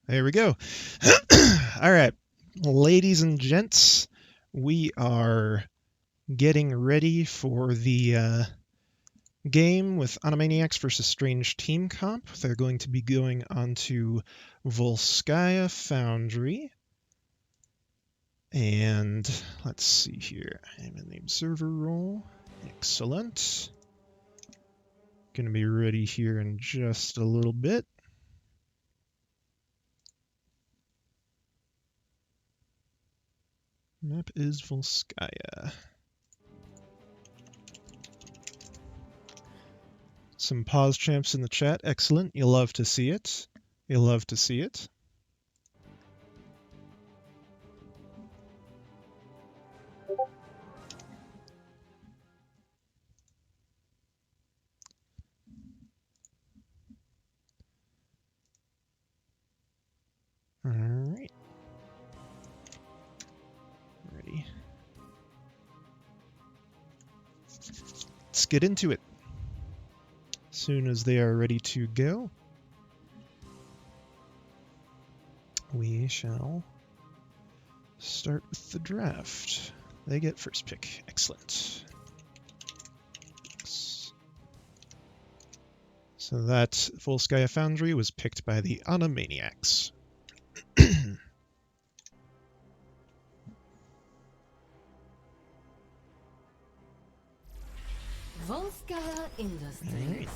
There we go. All right, ladies and gents, we are getting ready for the game with Animaniacs versus Strange Team Comp. They're going to be going on to Volskaya Foundry. And let's see here. I'm in the observer role. Excellent. Going to be ready here in just a little bit. Map is Volskaya. Some pause champs in the chat. Excellent. You'll love to see it. You'll love to see it. All right. Ready. Let's get into it. As soon as they are ready to go, we shall start with the draft. They get first pick. Excellent. So that Volskaya Foundry was picked by the Animaniacs. Volskaya Industries. Right.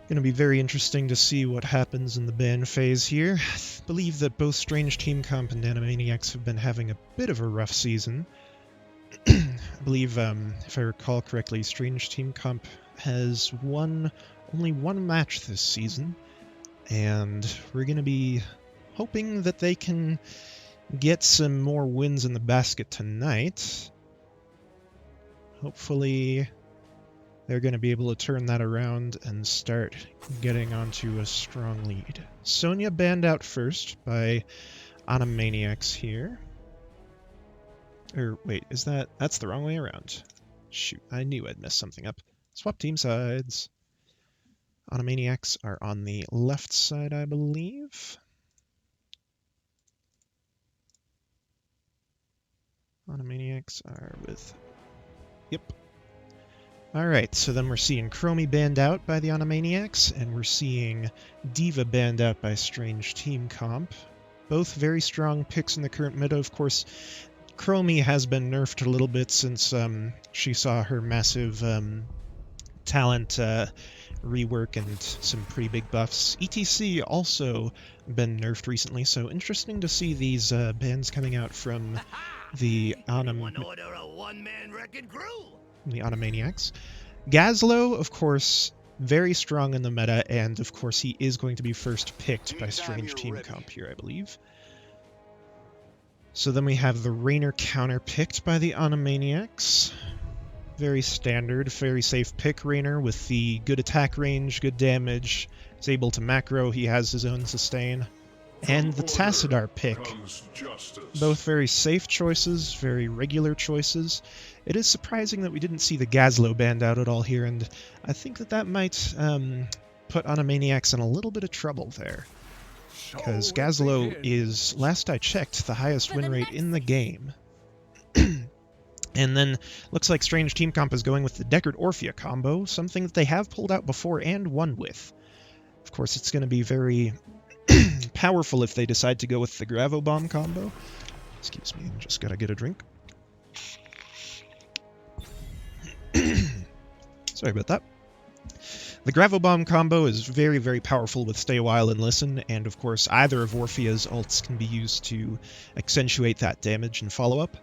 Going to be very interesting to see what happens in the ban phase here. I believe that both Strange Team Comp and Animaniacs have been having a bit of a rough season. I believe, if I recall correctly, Strange Team Comp has won only one match this season, and we're going to be hoping that they can get some more wins in the basket tonight. Hopefully they're going to be able to turn that around and start getting onto a strong lead. Sonia banned out first by Animaniacs here. Or wait, that's the wrong way around. Shoot, I knew I'd messed something up. Swap team sides. Animaniacs are on the left side, I believe. Animaniacs are with... Yep. Alright, so then we're seeing Chromie banned out by the Animaniacs, and we're seeing Diva banned out by Strange Team Comp. Both very strong picks in the current meta. Of course, Chromie has been nerfed a little bit since she saw her massive talent rework and some pretty big buffs. ETC also been nerfed recently, so interesting to see these bans coming out from the Animaniacs. Gazlo, of course, very strong in the meta, and of course he is going to be first picked by Strange Team Comp here, I believe. So then we have the Rainer counter picked by the Animaniacs. Very standard, very safe pick, Rainer, with the good attack range, good damage. He's able to macro, he has his own sustain. And the Tassadar pick. Both very safe choices, very regular choices. It is surprising that we didn't see the Gazlo banned out at all here, and I think that might put Animaniacs in a little bit of trouble there. Because Gazlo is, last I checked, the highest win rate in the game. And then looks like Strange Team Comp is going with the Deckard Orphea combo, something that they have pulled out before and won with. Of course, it's going to be very powerful if they decide to go with the Gravo Bomb combo. Excuse me, just gotta get a drink. Sorry about that. The Gravo Bomb combo is very, very powerful with Stay a While and Listen, and of course either of Orphea's ults can be used to accentuate that damage and follow-up.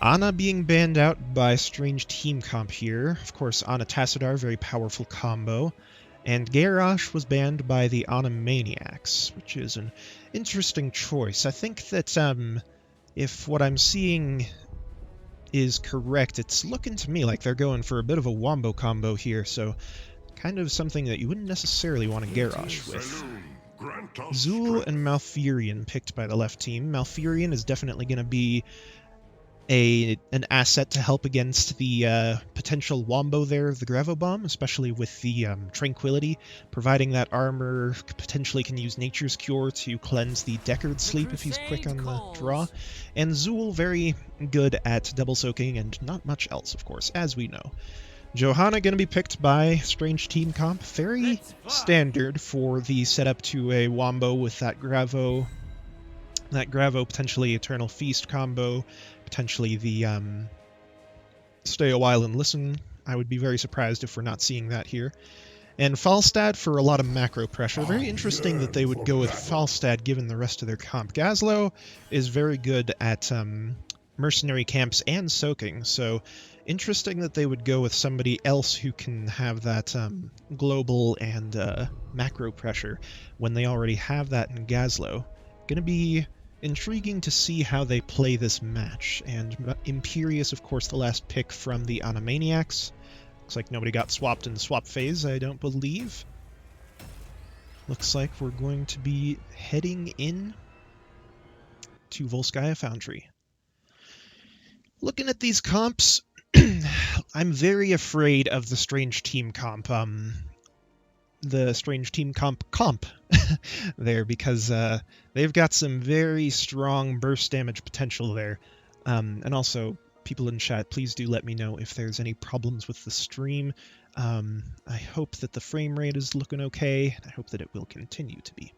Ana being banned out by Strange Team Comp here. Of course, Ana Tassadar, very powerful combo. And Garrosh was banned by the Animaniacs, which is an interesting choice. I think that if what I'm seeing is correct, it's looking to me like they're going for a bit of a wombo combo here, so kind of something that you wouldn't necessarily want to Garrosh with. Zool and Malfurion picked by the left team. Malfurion is definitely going to be an asset to help against the potential wombo there of the Gravel Bomb, especially with the Tranquility, providing that armor potentially can use Nature's Cure to cleanse the Deckard Sleep if he's quick on the draw. And Zool very good at double soaking and not much else, of course, as we know. Johanna going to be picked by Strange Team Comp. Very standard for the setup to a wombo with that Gravo potentially Eternal Feast combo, potentially the Stay a While and Listen. I would be very surprised if we're not seeing that here. And Falstad for a lot of macro pressure. Very interesting that they would go with Falstad given the rest of their comp. Gazlo is very good at mercenary camps and soaking, so interesting that they would go with somebody else who can have that global and macro pressure when they already have that in Gazlo. Gonna be intriguing to see how they play this match. And Imperius, of course, the last pick from the Animaniacs. Looks like nobody got swapped in the swap phase, I don't believe. Looks like we're going to be heading in to Volskaya Foundry. Looking at these comps, I'm very afraid of the Strange Team comp. The Strange Team comp there, because they've got some very strong burst damage potential there. And also, people in chat, please do let me know if there's any problems with the stream. I hope that the frame rate is looking okay, and I hope that it will continue to be.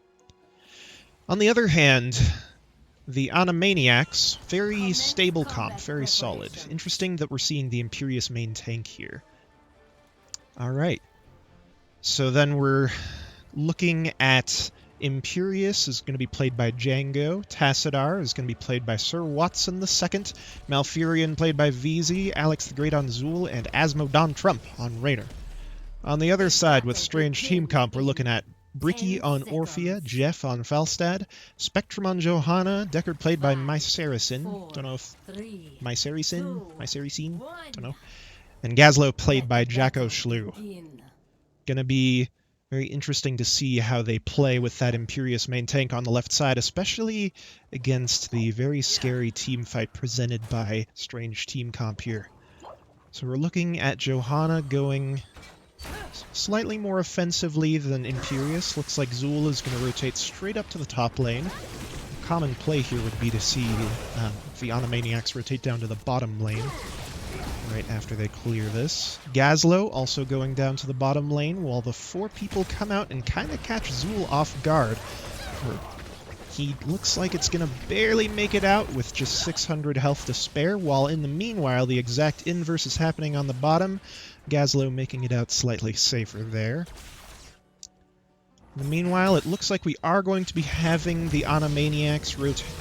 On the other hand, the Animaniacs, very stable comp, very solid. Interesting that we're seeing the Imperius main tank here. Alright. So then we're looking at Imperius is going to be played by Django, Tassadar is going to be played by Sir Watson II, Malfurion played by VZ, Alex the Great on Zool, and Asmodon Trump on Raynor. On the other side, with Strange Team Comp, we're looking at Bricky on Orphea, Jeff on Falstad, Spectrum on Johanna, Deckard played by Mycericin, don't know if Mycericin, don't know, and Gazlo played by Jacko Schlu. Gonna be very interesting to see how they play with that Imperius main tank on the left side, especially against the very scary team fight presented by Strange Team Comp here. So we're looking at Johanna going slightly more offensively than Imperius. Looks like Zool is going to rotate straight up to the top lane. A common play here would be to see the Animaniacs rotate down to the bottom lane right after they clear this. Gazlo also going down to the bottom lane while the four people come out and kind of catch Zool off guard. He looks like it's going to barely make it out with just 600 health to spare, while in the meanwhile the exact inverse is happening on the bottom. Gazlo making it out slightly safer there. In the meanwhile, it looks like we are going to be having the Animaniacs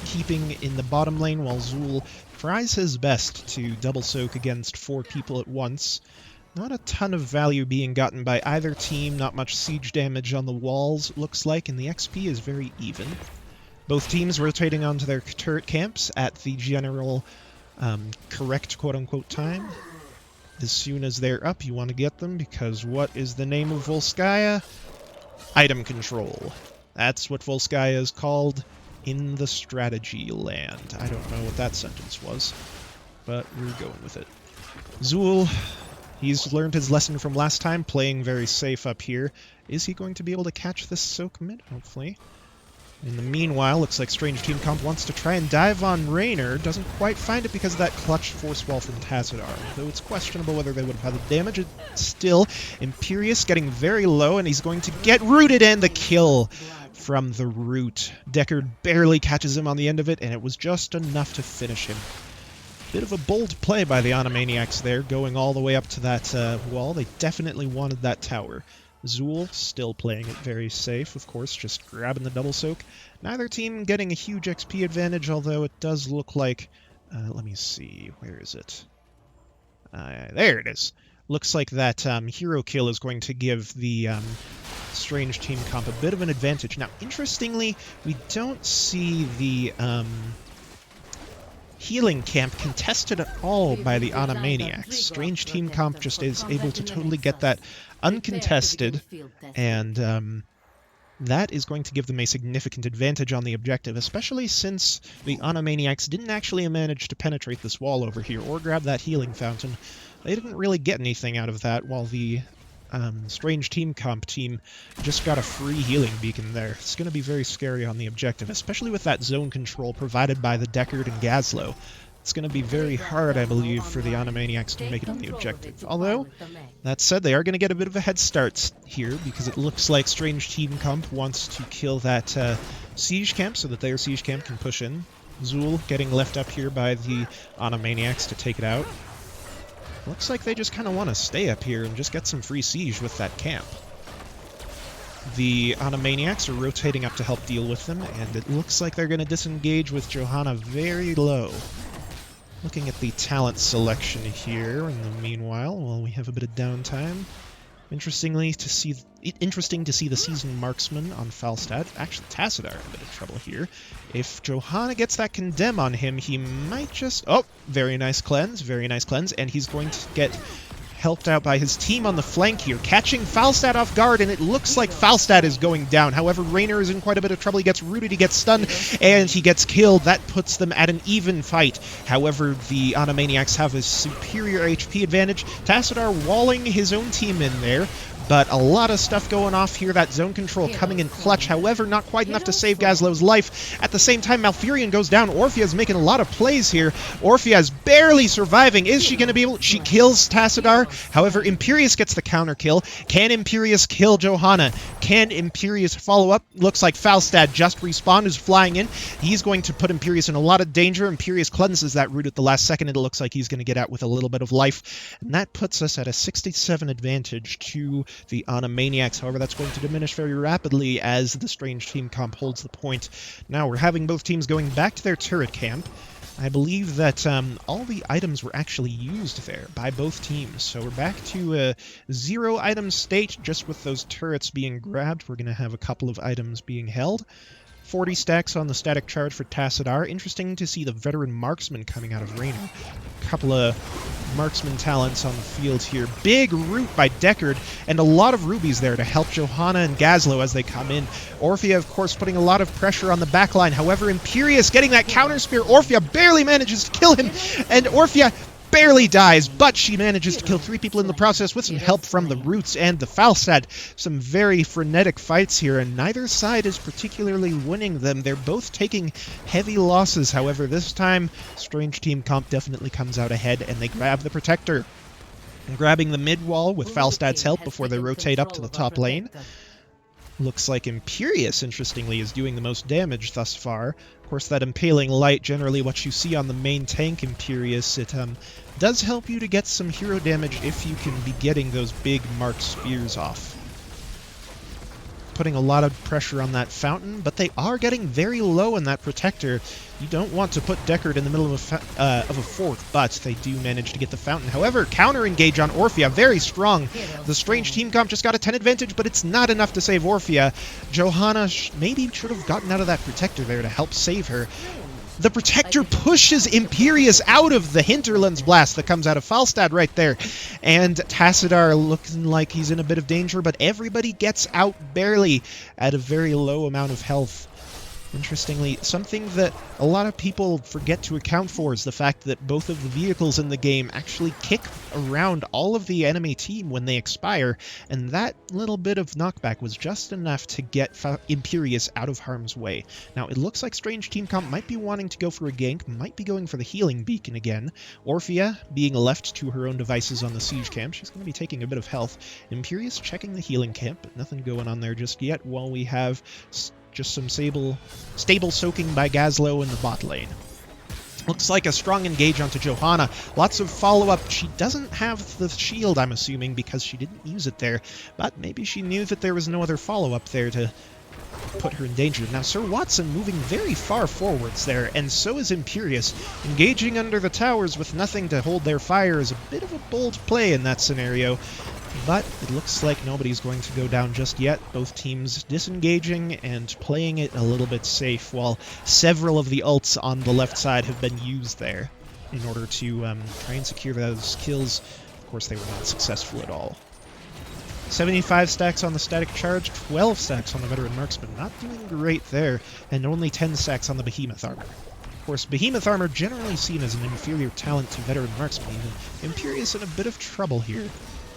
keeping in the bottom lane while Zool tries his best to double soak against four people at once. Not a ton of value being gotten by either team, not much siege damage on the walls, looks like, and the XP is very even. Both teams rotating onto their turret camps at the general correct quote-unquote time. As soon as they're up, you want to get them, because what is the name of Volskaya? Item control. That's what Volskaya is called in the strategy land. I don't know what that sentence was, but we're going with it. Zool, he's learned his lesson from last time, playing very safe up here. Is he going to be able to catch this soak mid? Hopefully. In the meanwhile, looks like Strange Team Comp wants to try and dive on Raynor. Doesn't quite find it because of that clutch force wall from Tassadar, though it's questionable whether they would have had the damage. Still, Imperius getting very low, and he's going to get rooted, and the kill from the root. Deckard barely catches him on the end of it, and it was just enough to finish him. Bit of a bold play by the Animaniacs there, going all the way up to that wall. They definitely wanted that tower. Zool still playing it very safe, of course, just grabbing the double soak. Neither team getting a huge XP advantage, although it does look like... let me see, where is it? There it is. Looks like that hero kill is going to give the Strange Team Comp a bit of an advantage. Now, interestingly, we don't see the healing camp contested at all by the Animaniacs. Strange Team Comp just is able to totally get that uncontested, and that is going to give them a significant advantage on the objective, especially since the Maniacs didn't actually manage to penetrate this wall over here or grab that healing fountain. They didn't really get anything out of that, while the Strange Team Comp team just got a free healing beacon there. It's going to be very scary on the objective, especially with that zone control provided by the Deckard and Gazlowe. It's going to be very hard, I believe, for the Animaniacs to make it on the objective. Although, that said, they are going to get a bit of a head start here, because it looks like Strange Team Comp wants to kill that siege camp so that their siege camp can push in. Zool getting left up here by the Animaniacs to take it out. Looks like they just kind of want to stay up here and just get some free siege with that camp. The Animaniacs are rotating up to help deal with them, and it looks like they're going to disengage with Johanna very low. Looking at the talent selection here in the meanwhile, while we have a bit of downtime. Interesting to see the seasoned marksman on Falstad. Actually, Tassadar in a bit of trouble here. If Johanna gets that condemn on him, he might just... Oh, very nice cleanse, and he's going to get helped out by his team on the flank here, catching Falstad off guard, and it looks like Falstad is going down. However, Raynor is in quite a bit of trouble. He gets rooted, he gets stunned, and he gets killed. That puts them at an even fight. However, the Animaniacs have a superior HP advantage. Tassadar walling his own team in there, but a lot of stuff going off here. That zone control coming in clutch. However, not quite enough to save Gazlowe's life. At the same time, Malfurion goes down. Orphea's making a lot of plays here. Orphea is barely surviving. Is she going to be able... She kills Tassadar. However, Imperius gets the counter kill. Can Imperius kill Johanna? Can Imperius follow up? Looks like Falstad just respawned, is flying in. He's going to put Imperius in a lot of danger. Imperius cleanses that root at the last second. It looks like he's going to get out with a little bit of life. And that puts us at a 67 advantage to the Animaniacs. However, that's going to diminish very rapidly as the Strange Team Comp holds the point. Now, we're having both teams going back to their turret camp. I believe that all the items were actually used there by both teams. So we're back to a 0 item state, just with those turrets being grabbed. We're going to have a couple of items being held. 40 stacks on the static charge for Tassadar. Interesting to see the veteran marksman coming out of Raynor. A couple of marksman talents on the field here. Big root by Deckard, and a lot of rubies there to help Johanna and Gazlowe as they come in. Orphea, of course, putting a lot of pressure on the backline. However, Imperius getting that counter spear. Orphea barely manages to kill him, and Orphea barely dies, but she manages to kill 3 people in the process with some help from the Roots and the Falstad. Some very frenetic fights here, and neither side is particularly winning them. They're both taking heavy losses. However, this time, Strange Team Comp definitely comes out ahead, and they grab the Protector. And grabbing the mid wall with Falstad's help before they rotate up to the top lane. Looks like Imperius, interestingly, is doing the most damage thus far. Of course, that Impaling Light, generally what you see on the main tank Imperius, it does help you to get some hero damage if you can be getting those big marked spears off. Putting a lot of pressure on that fountain, but they are getting very low in that Protector. You don't want to put Deckard in the middle of a fort, but they do manage to get the fountain. However, counter-engage on Orphea, very strong. The Strange Team Comp just got a 10 advantage, but it's not enough to save Orphea. Johanna maybe should have gotten out of that Protector there to help save her. The Protector pushes Imperius out of the Hinterlands blast that comes out of Falstad right there. And Tassadar looking like he's in a bit of danger, but everybody gets out barely at a very low amount of health. Interestingly, something that a lot of people forget to account for is the fact that both of the vehicles in the game actually kick around all of the enemy team when they expire, and that little bit of knockback was just enough to get Imperius out of harm's way. Now, it looks like Strange Team Comp might be wanting to go for a gank, might be going for the healing beacon again. Orphea being left to her own devices on the siege camp. She's going to be taking a bit of health. Imperius checking the healing camp, but nothing going on there just yet, while we have just some stable soaking by Gazlowe in the bot lane. Looks like a strong engage onto Johanna. Lots of follow-up. She doesn't have the shield, I'm assuming, because she didn't use it there. But maybe she knew that there was no other follow-up there to put her in danger. Now, Sir Watson moving very far forwards there, and so is Imperius. Engaging under the towers with nothing to hold their fire is a bit of a bold play in that scenario. But it looks like nobody's going to go down just yet. Both teams disengaging and playing it a little bit safe, while several of the ults on the left side have been used there in order to try and secure those kills. Of course, they were not successful at all. 75 stacks on the static charge, 12 stacks on the veteran marksman. Not doing great there, and only 10 stacks on the behemoth armor. Of course, behemoth armor generally seen as an inferior talent to veteran marksman, even Imperius in a bit of trouble here.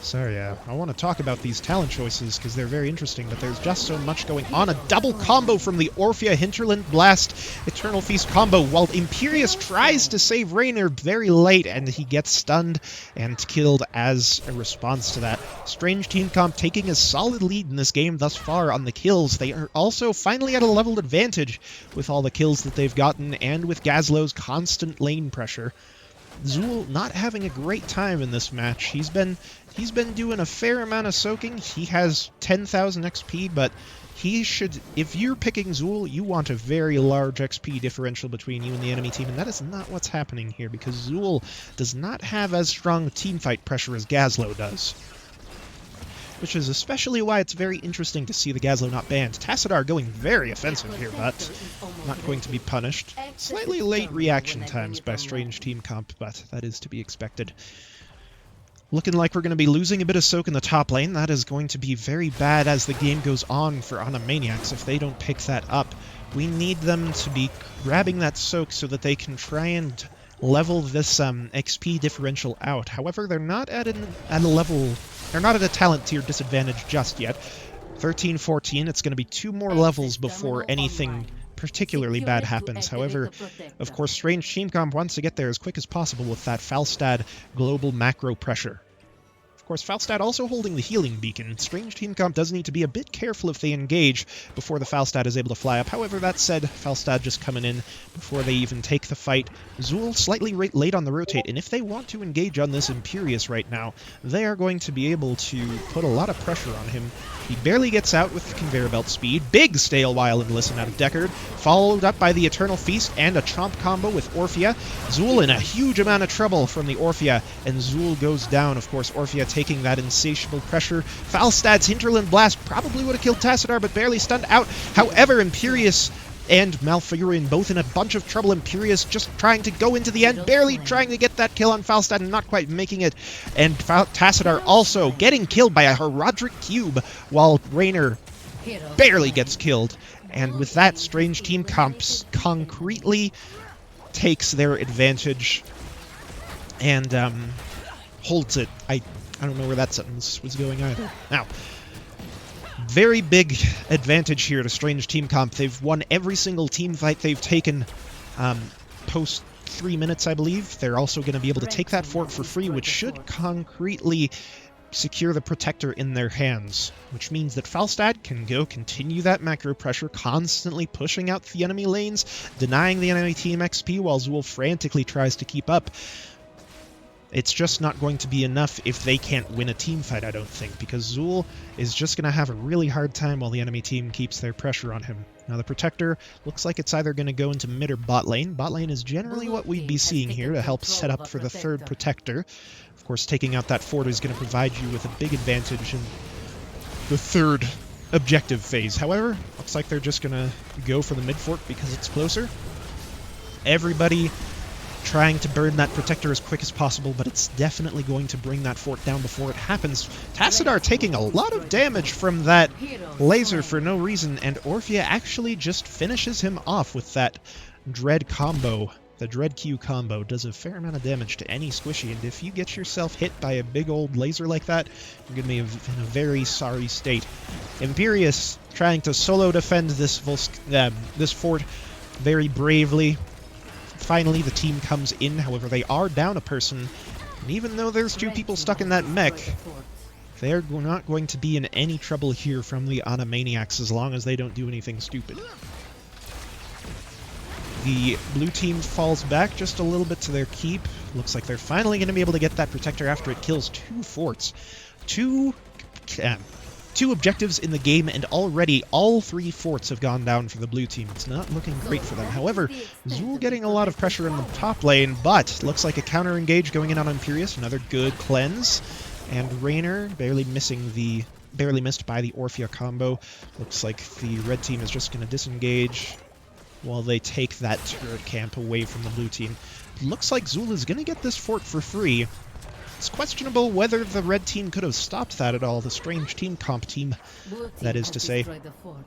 So yeah, I want to talk about these talent choices because they're very interesting, but there's just so much going on. A double combo from the Orphea Hinterland Blast Eternal Feast combo, while Imperius tries to save Raynor very late, and he gets stunned and killed as a response to that. Strange Team Comp taking a solid lead in this game thus far on the kills. They are also finally at a leveled advantage with all the kills that they've gotten, and with Gazlo's constant lane pressure. Zool not having a great time in this match. He's been doing a fair amount of soaking. He has 10,000 XP, but he should, if you're picking Zool, you want a very large XP differential between you and the enemy team, and that is not what's happening here, because Zool does not have as strong teamfight pressure as Gazlo does. Which is especially why it's very interesting to see the Gazlo not banned. Tassadar going very offensive here, but not going to be punished. Slightly late reaction times by Strange Team Comp, but that is to be expected. Looking like we're going to be losing a bit of soak in the top lane. That is going to be very bad as the game goes on for Maniacs if they don't pick that up. We need them to be grabbing that soak so that they can try and level this XP differential out. However, they're not at a level... They're not at a talent tier disadvantage just yet. 13-14, it's going to be 2 more levels before anything particularly bad happens. However, of course, Strange Team Comp wants to get there as quick as possible with that Falstad global macro pressure. Of course, Falstad also holding the healing beacon. Strange Team Comp does need to be a bit careful if they engage before the Falstad is able to fly up. However, that said, Falstad just coming in before they even take the fight. Zool slightly late on the rotate, and if they want to engage on this Imperius right now, they are going to be able to put a lot of pressure on him. He barely gets out with the conveyor belt speed. Big stale while and listen out of Deckard, followed up by the Eternal Feast and a chomp combo with Orphea. Zool in a huge amount of trouble from the Orphea, and Zool goes down. Of course, Orphea taking that insatiable pressure. Falstad's Hinterland Blast probably would have killed Tassadar, but barely stunned out. However, Imperius and Malfurion both in a bunch of trouble. Imperius just trying to go into the end, barely trying to get that kill on Falstad and not quite making it. And Tassadar also getting killed by a Herodric Cube, while Raynor barely gets killed. And with that, Strange Team Comps concretely takes their advantage and holds it. I don't know where that sentence was going either. Now, very big advantage here to Strange Team Comp. They've won every single team fight they've taken post 3 minutes, I believe. They're also going to be able to take that fort for free, which should concretely secure the Protector in their hands, which means that Falstad can go continue that macro pressure, constantly pushing out the enemy lanes, denying the enemy team XP while Zool frantically tries to keep up. It's just not going to be enough if they can't win a team fight, I don't think, because Zool is just going to have a really hard time while the enemy team keeps their pressure on him. Now the Protector looks like it's either going to go into mid or bot lane. Bot lane is generally what we'd be seeing here to help set up for the third Protector. Of course, taking out that fort is going to provide you with a big advantage in the third objective phase. However, looks like they're just going to go for the mid fort because it's closer. Everybody trying to burn that Protector as quick as possible, but it's definitely going to bring that fort down before it happens. Tassadar taking a lot of damage from that laser for no reason, and Orphea actually just finishes him off with that Dread combo. The Dread Q combo does a fair amount of damage to any squishy, and if you get yourself hit by a big old laser like that, you're going to be in a very sorry state. Imperius trying to solo defend this fort very bravely. Finally, the team comes in. However, they are down a person, and even though there's 2 people stuck in that mech, they're not going to be in any trouble here from the Maniacs as long as they don't do anything stupid. The blue team falls back just a little bit to their keep. Looks like they're finally going to be able to get that Protector after it kills 2 forts. Two objectives in the game, and already all 3 forts have gone down for the blue team. It's not looking great for them. However, Zool getting a lot of pressure in the top lane, but looks like a counter engage going in on Imperius. Another good cleanse, and Raynor barely missed by the Orphea combo. Looks like the red team is just going to disengage while they take that turret camp away from the blue team. Looks like Zool is going to get this fort for free. It's questionable whether the red team could have stopped that at all, the strange team comp team, Blue that team is has to say. destroyed the fort.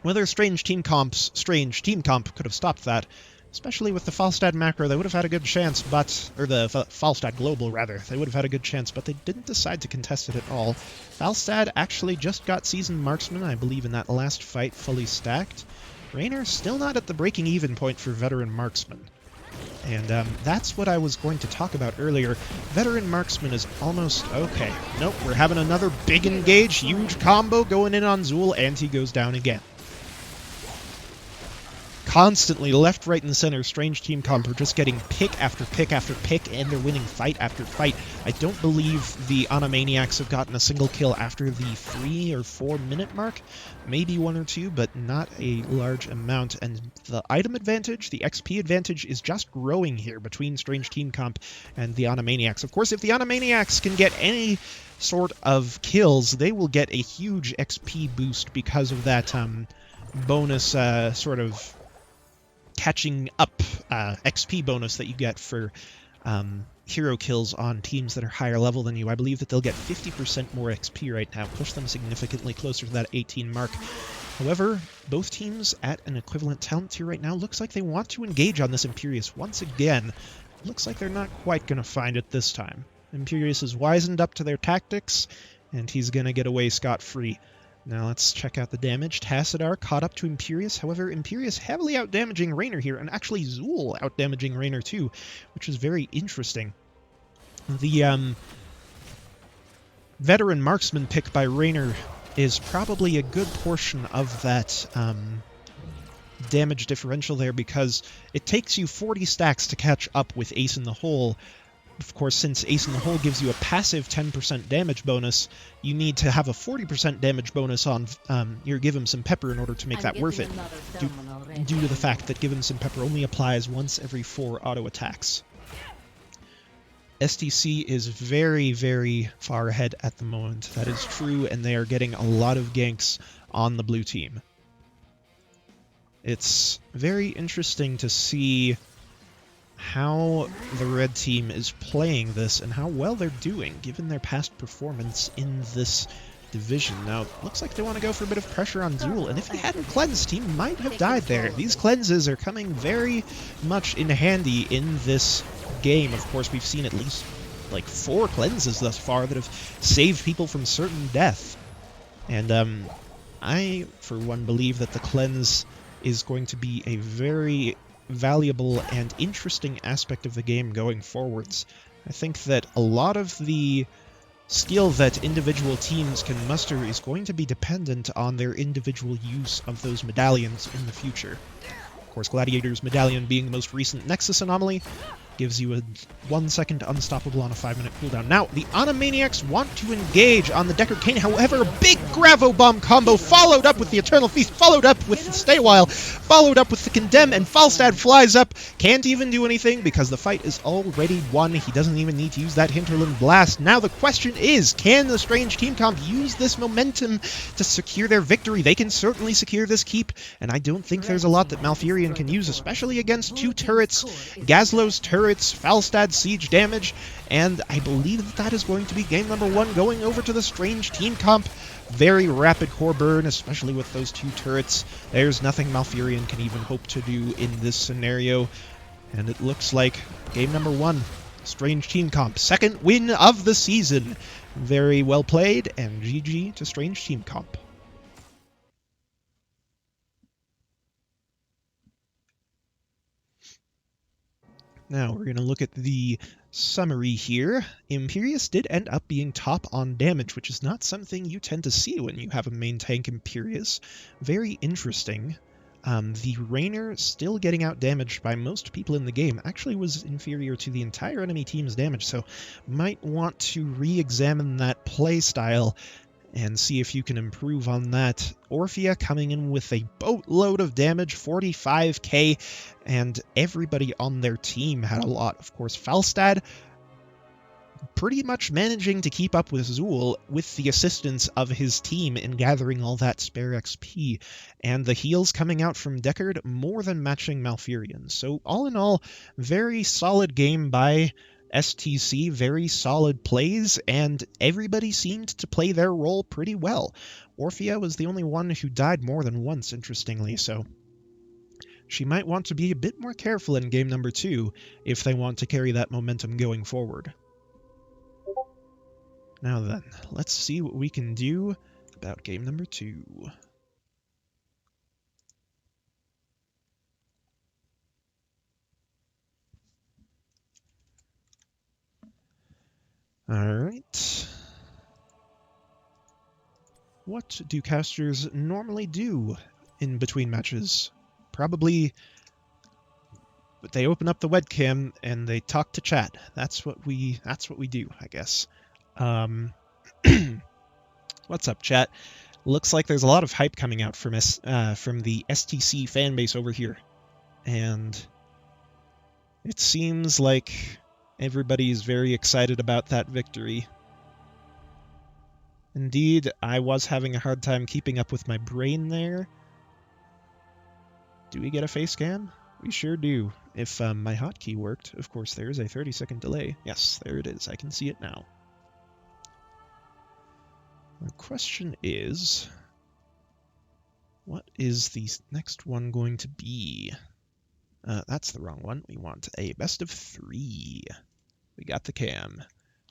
Whether strange team comp could have stopped that, especially with the Falstad macro, they would have had a good chance, or the Falstad global, rather. They would have had a good chance, but they didn't decide to contest it at all. Falstad actually just got seasoned marksman, I believe, in that last fight, fully stacked. Raynor still not at the breaking even point for veteran marksman. And that's what I was going to talk about earlier. Veteran marksman is almost okay. Nope, we're having another big engage, huge combo going in on Zool, and he goes down again. Constantly, left, right, and center, strange team comp are just getting pick after pick after pick, and they're winning fight after fight. I don't believe the Maniacs have gotten a single kill after the 3 or 4 minute mark. Maybe 1 or 2, but not a large amount. And the item advantage, the XP advantage, is just growing here between strange team comp and the Maniacs. Of course, if the Maniacs can get any sort of kills, they will get a huge XP boost because of that bonus sort of catching up XP bonus that you get for hero kills on teams that are higher level than you. I believe that they'll get 50% more XP right now, push them significantly closer to that 18 mark. However, both teams at an equivalent talent tier right now looks like they want to engage on this Imperius once again. Looks like they're not quite going to find it this time. Imperius is wizened up to their tactics, and he's going to get away scot-free. Now let's check out the damage. Tassadar caught up to Imperius. However, Imperius heavily outdamaging Raynor here, and actually Zool outdamaging Raynor too, which is very interesting. The veteran marksman pick by Raynor is probably a good portion of that damage differential there, because it takes you 40 stacks to catch up with Ace in the Hole. Of course, since Ace in the Hole gives you a passive 10% damage bonus, you need to have a 40% damage bonus on your Give Him Some Pepper in order to make that worth it, due to the fact that Give Him Some Pepper only applies once every 4 auto attacks. STC is very, very far ahead at the moment. That is true, and they are getting a lot of ganks on the blue team. It's very interesting to see how the red team is playing this and how well they're doing, given their past performance in this division. Now, it looks like they want to go for a bit of pressure on Zool, and if they hadn't cleansed, he might have died there. These cleanses are coming very much in handy in this game. Of course, we've seen at least like 4 cleanses thus far that have saved people from certain death. And I, for one, believe that the cleanse is going to be a very valuable and interesting aspect of the game going forwards. I think that a lot of the skill that individual teams can muster is going to be dependent on their individual use of those medallions in the future. Of course, Gladiator's medallion being the most recent Nexus anomaly, gives you a 1 second unstoppable on a 5-minute cooldown. Now, the Animaniacs want to engage on the Deckard Cain. However, a big Gravo Bomb combo followed up with the Eternal Feast, followed up with the Stay While, followed up with the Condemn, and Falstad flies up. Can't even do anything because the fight is already won. He doesn't even need to use that Hinterland Blast. Now the question is, can the Strange Team Comp use this momentum to secure their victory? They can certainly secure this keep, and I don't think there's a lot that Malfurion can use, especially against 2 turrets, Gazlo's turrets, Falstad's siege damage, and I believe that is going to be game number 1, going over to the Strange Team Comp. Very rapid core burn, especially with those 2 turrets. There's nothing Malfurion can even hope to do in this scenario, and it looks like game number 1, Strange Team Comp, 2nd win of the season. Very well played, and GG to Strange Team Comp. Now, we're going to look at the summary here. Imperius did end up being top on damage, which is not something you tend to see when you have a main tank Imperius. Very interesting. The Raynor, still getting out damaged by most people in the game, actually was inferior to the entire enemy team's damage, so might want to re-examine that playstyle and see if you can improve on that. Orphea coming in with a boatload of damage, 45k, and everybody on their team had a lot. Of course, Falstad pretty much managing to keep up with Zool with the assistance of his team in gathering all that spare XP, and the heals coming out from Deckard more than matching Malfurion. So all in all, very solid game by STC, very solid plays, and everybody seemed to play their role pretty well. Orphea was the only one who died more than once, interestingly, so she might want to be a bit more careful in game number 2 if they want to carry that momentum going forward. Now then, let's see what we can do about game number 2. Alright. What do casters normally do in between matches? Probably they open up the webcam and they talk to chat. That's what we do, I guess. What's up, chat? Looks like there's a lot of hype coming out from the STC fan base over here, and it seems like everybody's very excited about that victory. Indeed, I was having a hard time keeping up with my brain there. Do we get a face cam? We sure do. If my hotkey worked, of course there is a 30-second delay. Yes, there it is. I can see it now. The question is, what is the next one going to be? That's the wrong one. We want a best of 3. We got the cam.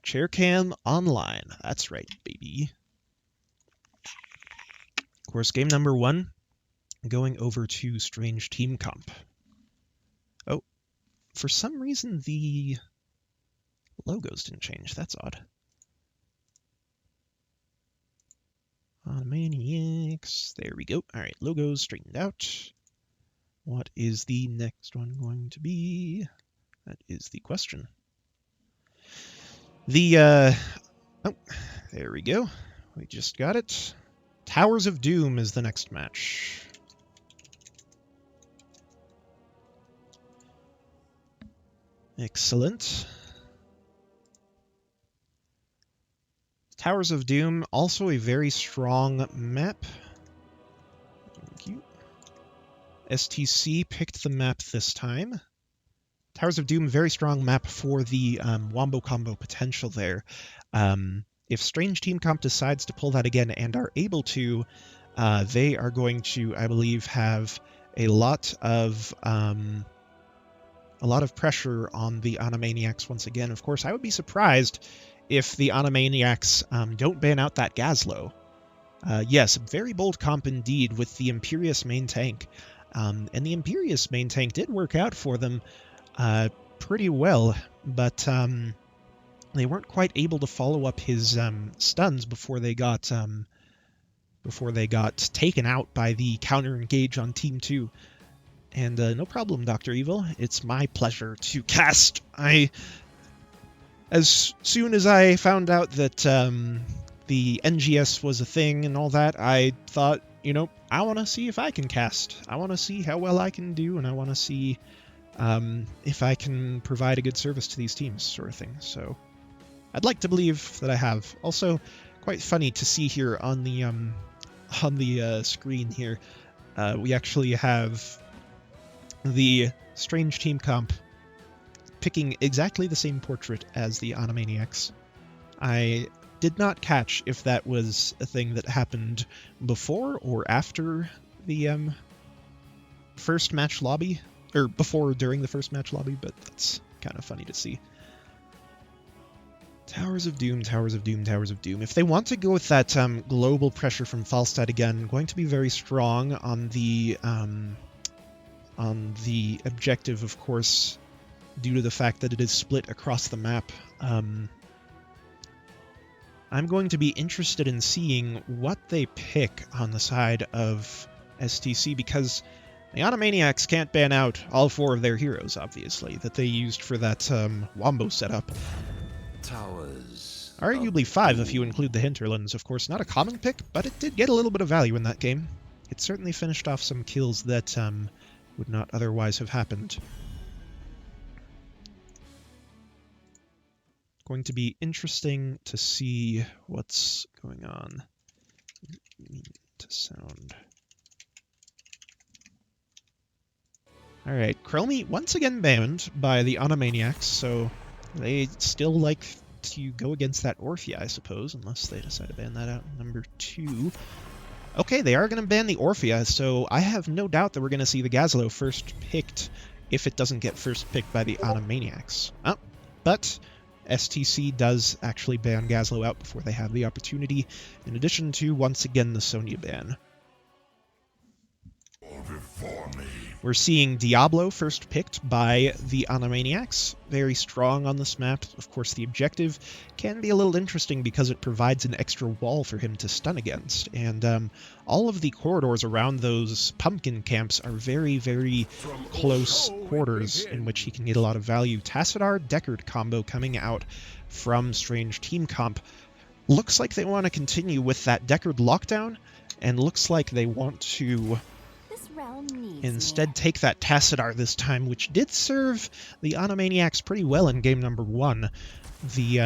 Chair cam online. That's right, baby. Of course, game number 1, going over to Strange Team Comp. Oh, for some reason the logos didn't change. That's odd. On Maniacs. There we go. All right, logos straightened out. What is the next one going to be? That is the question. Oh, there we go. We just got it. Towers of Doom is the next match. Excellent. Towers of Doom, also a very strong map. Thank you. STC picked the map this time. Towers of Doom, very strong map for the wombo combo potential there. If Strange Team Comp decides to pull that again and are able to, they are going to, I believe, have a lot of pressure on the Maniacs once again. Of course, I would be surprised if the Maniacs don't ban out that Gazlo. Yes, very bold comp indeed with the Imperious main tank. And the Imperious main tank did work out for them pretty well, but they weren't quite able to follow up his stuns before they got taken out by the counter engage on Team 2. And no problem, Dr. Evil. It's my pleasure to cast. As soon as I found out that the NGS was a thing and all that, I thought, you know, I want to see if I can cast. I want to see how well I can do, and I want to see if I can provide a good service to these teams, sort of thing. So I'd like to believe that I have. Also, quite funny to see here on the screen here, we actually have the Strange Team Comp picking exactly the same portrait as the Animaniacs. I did not catch if that was a thing that happened before or after the first match lobby, or before or during the first match lobby, but that's kind of funny to see. Towers of Doom, Towers of Doom, Towers of Doom. If they want to go with that global pressure from Falstad again, going to be very strong on the objective, of course, due to the fact that it is split across the map. I'm going to be interested in seeing what they pick on the side of STC, because the Animaniacs can't ban out all 4 of their heroes, obviously, that they used for that wombo setup. Towers. Arguably 5 if you include the Hinterlands, of course. Not a common pick, but it did get a little bit of value in that game. It certainly finished off some kills that would not otherwise have happened. Going to be interesting to see what's going on. To sound. Alright, Chromie once again banned by the Animaniacs, so They still like to go against that Orphea, I suppose, unless they decide to ban that out in number 2. Okay, they are going to ban the Orphea, so I have no doubt that we're going to see the Gazlo first picked if it doesn't get first picked by the Maniacs. Oh, but STC does actually ban Gazlo out before they have the opportunity, in addition to, once again, the Sonya ban. We're seeing Diablo first picked by the Animaniacs. Very strong on this map. Of course, the objective can be a little interesting because it provides an extra wall for him to stun against. And all of the corridors around those pumpkin camps are very, very close quarters in which he can get a lot of value. Tassadar-Deckard combo coming out from Strange Team Comp. Looks like they want to continue with that Deckard lockdown, and looks like they want to instead take that Tassadar this time, which did serve the Animaniacs pretty well in game number 1. The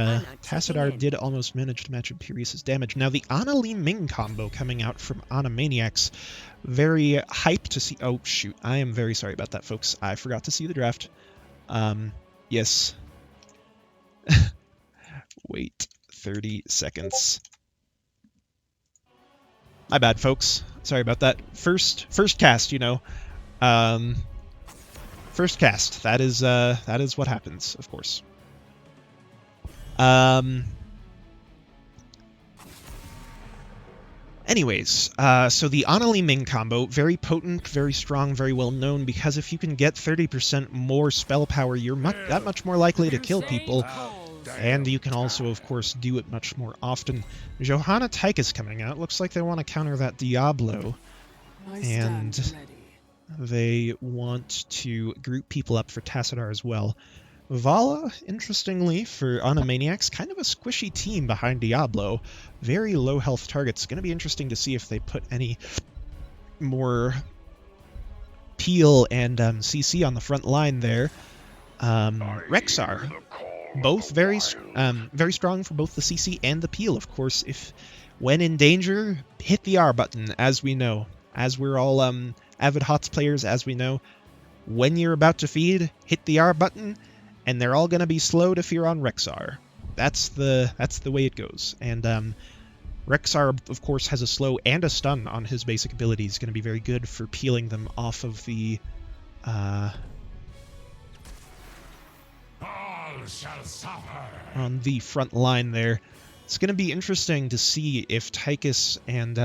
Tassadar did almost manage to match Imperius's damage. Now the Ana Li Ming combo coming out from Animaniacs, very hyped to see. Oh shoot, I am very sorry about that, folks. I forgot to see the draft. Yes. Wait 30 seconds. My bad, folks. Sorry about that. First cast, you know. First cast. That is what happens, of course. Anyways, so the Ana Li Ming combo, very potent, very strong, very well known, because if you can get 30% more spell power, you're that much more likely to kill people. And you can also, of course, do it much more often. Johanna Tychus coming out. Looks like they want to counter that Diablo. And they want to group people up for Tassadar as well. Vala, interestingly, for Animaniacs, kind of a squishy team behind Diablo. Very low health targets. Going to be interesting to see if they put any more Peel and CC on the front line there. Rexar. Both very strong for both the CC and the Peel, of course. When in danger, hit the R button, as we know. As we're all avid HOTS players, as we know. When you're about to feed, hit the R button, and they're all going to be slowed if you're on Rexar. That's the way it goes. And Rexar, of course, has a slow and a stun on his basic abilities. Going to be very good for peeling them off of the... on the front line there. It's going to be interesting to see if Tychus and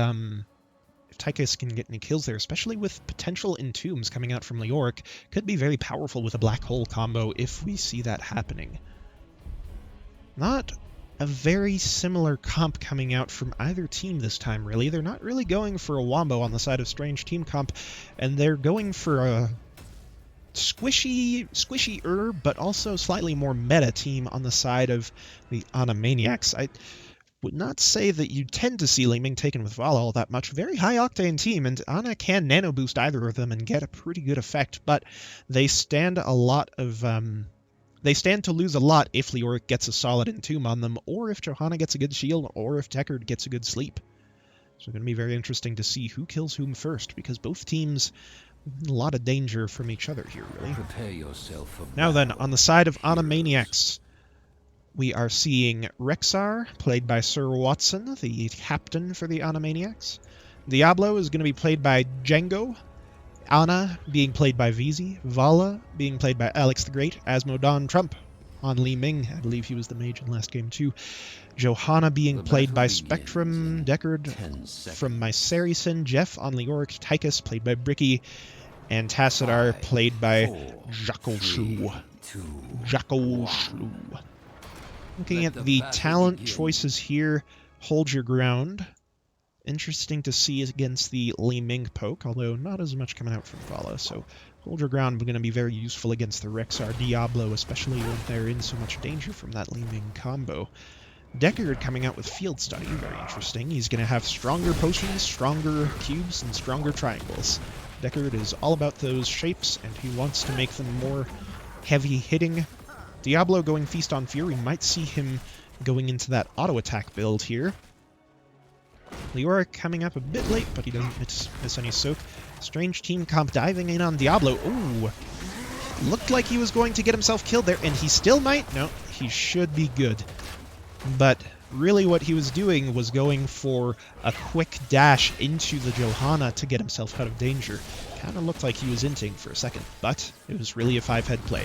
if Tychus can get any kills there, especially with potential Entombs coming out from Leoric. Could be very powerful with a Black Hole combo if we see that happening. Not a very similar comp coming out from either team this time, really. They're not really going for a Wombo on the side of Strange Team Comp, and they're going for a squishy-er, but also slightly more meta team on the side of the Animaniacs. I would not say that you tend to see Li Ming taken with Vala all that much. Very high-octane team, and Ana can nano-boost either of them and get a pretty good effect, but they stand a lot of... they stand to lose a lot if Leoric gets a solid Entomb on them, or if Johanna gets a good shield, or if Deckard gets a good sleep. So it's going to be very interesting to see who kills whom first, because both teams... a lot of danger from each other here, really. Prepare yourself for now then, on the side of Animaniacs, we are seeing Rexar, played by Sir Watson, the captain for the Animaniacs. Diablo is going to be played by Django. Ana being played by Vizi. Vala being played by Alex the Great. Asmodon Trump on Li Ming. I believe he was the mage in last game too. Johanna being played by Spectrum. Deckard from Mycerison. Jeff on Leoric. Tychus played by Bricky. And Tassadar played by Jakoshu. Looking at the talent choices here, Hold Your Ground. Interesting to see against the Li Ming poke, although not as much coming out from Vala, so Hold Your Ground going to be very useful against the Rexar Diablo, especially when they're in so much danger from that Li Ming combo. Deckard coming out with Field Study, very interesting. He's going to have stronger potions, stronger cubes, and stronger triangles. Deckard is all about those shapes, and he wants to make them more heavy hitting. Diablo going Feast on Fury, might see him going into that auto attack build here. Leoric coming up a bit late, but he doesn't miss any soak. Strange Team Comp diving in on Diablo. Ooh, looked like he was going to get himself killed there, and he still might. No, he should be good. But really what he was doing was going for a quick dash into the Johanna to get himself out of danger. Kind of looked like he was inting for a second, but it was really a 5-head play.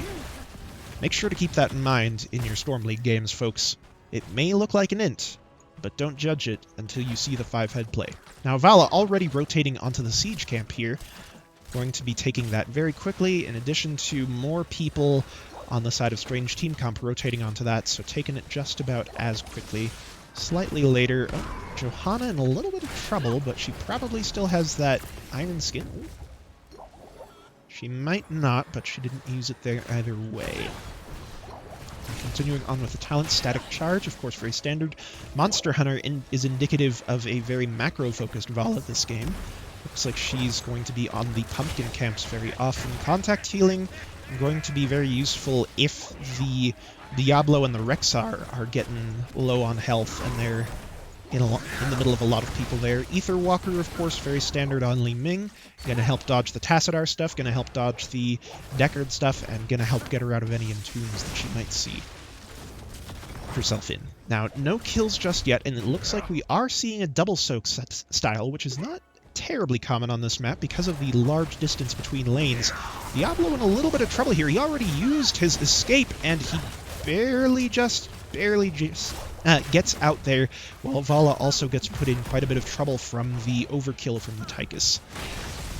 Make sure to keep that in mind in your Storm League games, folks. It may look like an int, but don't judge it until you see the 5-head play. Now Vala already rotating onto the siege camp here, going to be taking that very quickly, in addition to more people on the side of Strange Team Comp rotating onto that, so taking it just about as quickly. Slightly later, Johanna in a little bit of trouble, but she probably still has that iron skin. She might not, but she didn't use it there either way. Continuing on with the talent, Static Charge, of course very standard. Monster Hunter is indicative of a very macro-focused Vala this game. Looks like she's going to be on the pumpkin camps very often. Contact Healing, going to be very useful if the Diablo and the Rexar are getting low on health and they're in the middle of a lot of people there. Ether Walker, of course, very standard on Li Ming. Going to help dodge the Tassadar stuff, going to help dodge the Deckard stuff, and going to help get her out of any entombs that she might see herself in. Now, no kills just yet, and it looks like we are seeing a double soak style, which is not terribly common on this map because of the large distance between lanes. Diablo in a little bit of trouble here. He already used his escape, and he barely just gets out there, while Vala also gets put in quite a bit of trouble from the overkill from the Tychus.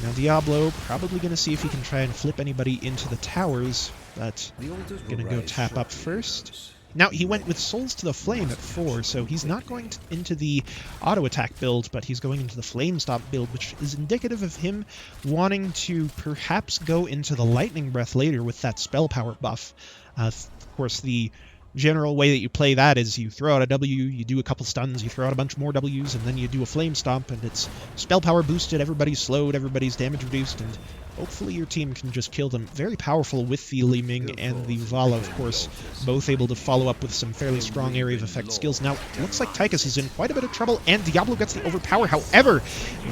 Now Diablo probably going to see if he can try and flip anybody into the towers, but going to go tap up first. Now, he went with Souls to the Flame at 4, so he's not going into the auto-attack build, but he's going into the Flame Stop build, which is indicative of him wanting to perhaps go into the Lightning Breath later with that spell power buff. Of course, the general way that you play that is you throw out a W, you do a couple stuns, you throw out a bunch more Ws, and then you do a Flame Stomp, and it's spell power boosted, everybody's slowed, everybody's damage reduced, and hopefully your team can just kill them. Very powerful with the Li Ming and the Vala, of course, both able to follow up with some fairly strong area of effect skills. Now, it looks like Tychus is in quite a bit of trouble, and Diablo gets the overpower. However,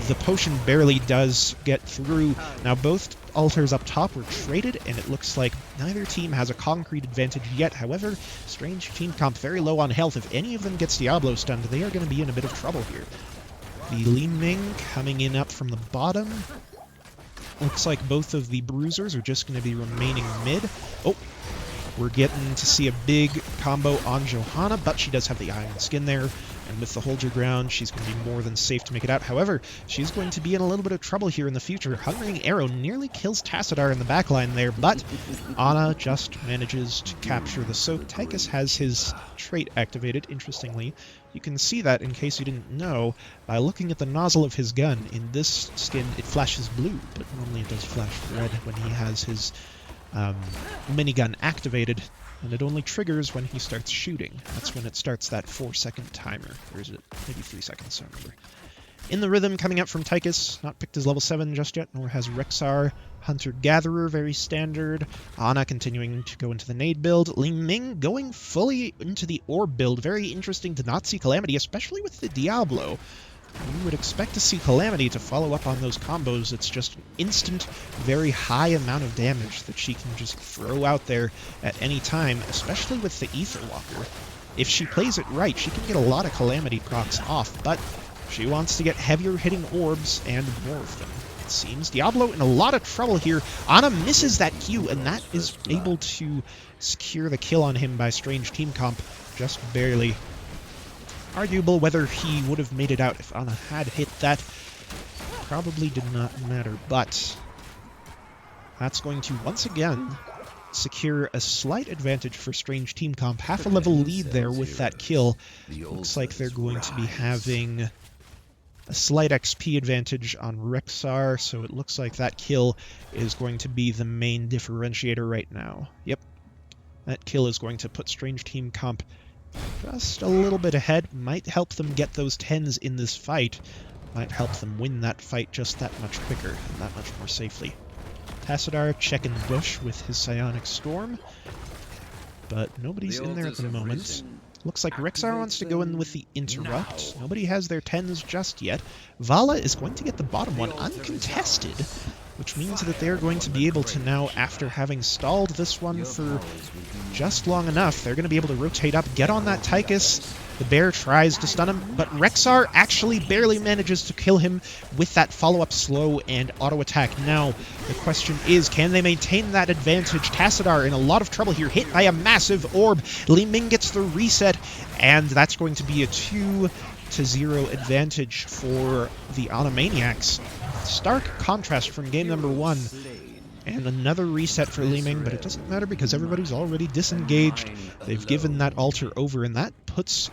the potion barely does get through. Now, both altars up top were traded, and it looks like neither team has a concrete advantage yet. However, Strange Team Comp very low on health. If any of them gets Diablo stunned, they are going to be in a bit of trouble here. The Li Ming coming in up from the bottom. Looks like both of the bruisers are just going to be remaining mid. Oh, we're getting to see a big combo on Johanna, but she does have the iron skin there, and with the hold your ground, she's going to be more than safe to make it out. However, she's going to be in a little bit of trouble here in the future. Hungering Arrow nearly kills Tassadar in the backline there, but Ana just manages to capture the soak. Tychus has his trait activated, interestingly. You can see that, in case you didn't know, by looking at the nozzle of his gun. In this skin, it flashes blue, but normally it does flash red when he has his minigun activated, and it only triggers when he starts shooting. That's when it starts that 4-second timer. Or is it maybe 3 seconds? I don't remember. In the Rhythm coming up from Tychus, not picked as level 7 just yet, nor has Rexar. Hunter-Gatherer, very standard. Ana continuing to go into the nade build. Li Ming going fully into the orb build. Very interesting to not see Calamity, especially with the Diablo. We would expect to see Calamity to follow up on those combos. It's just an instant, very high amount of damage that she can just throw out there at any time, especially with the Ether Walker. If she plays it right, she can get a lot of Calamity procs off, but she wants to get heavier hitting orbs and more of them, it seems. Diablo in a lot of trouble here. Ana misses that Q, and that is able to secure the kill on him by Strange Team Comp, just barely. Arguable whether he would have made it out if Ana had hit that. Probably did not matter, but that's going to once again secure a slight advantage for Strange Team Comp. Half a level lead there with that kill. Looks like they're going to be having a slight XP advantage on Rexar, so it looks like that kill is going to be the main differentiator right now. Yep, that kill is going to put Strange Team Comp just a little bit ahead. Might help them get those 10s in this fight. Might help them win that fight just that much quicker and that much more safely. Tassadar checking the bush with his Psionic Storm, but nobody's in there at the moment. Looks like Rexar wants to go in with the Interrupt. Nobody has their 10s just yet. Vala is going to get the bottom one uncontested, which means that they're going to be able to now, after having stalled this one for just long enough, they're going to be able to rotate up, get on that Tychus. The bear tries to stun him, but Rexar actually barely manages to kill him with that follow-up slow and auto attack. Now, the question is, can they maintain that advantage? Tassadar in a lot of trouble here, hit by a massive orb. Li Ming gets the reset, and that's going to be a 2-0 advantage for the Animaniacs. Stark contrast from game number 1. And another reset for Li Ming, but it doesn't matter because everybody's already disengaged. They've given that altar over, and that puts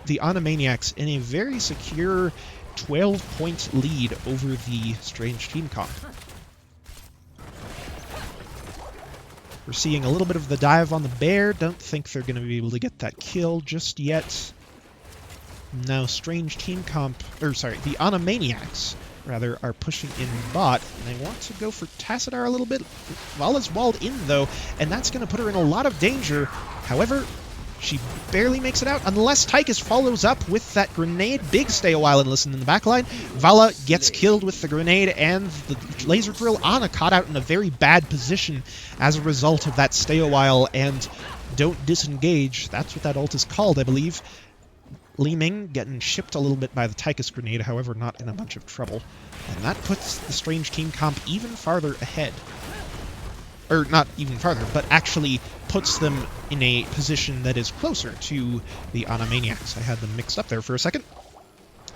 the Animaniacs in a very secure 12-point lead over the Strange Team Comp. We're seeing a little bit of the dive on the bear. Don't think they're going to be able to get that kill just yet. Now Strange Team Comp, or sorry, the Animaniacs rather, are pushing in bot, and they want to go for Tassadar a little bit. Vala's walled in, though, and that's going to put her in a lot of danger. However, she barely makes it out, unless Tychus follows up with that grenade. Big stay a while and listen in the backline. Vala gets killed with the grenade, and the laser drill Ana caught out in a very bad position as a result of that stay a while and don't disengage. That's what that ult is called, I believe. Li Ming getting shipped a little bit by the Tychus grenade, however, not in a bunch of trouble. And that puts the Strange Team Comp even farther ahead. Or not even farther, but actually puts them in a position that is closer to the Animaniacs. I had them mixed up there for a second.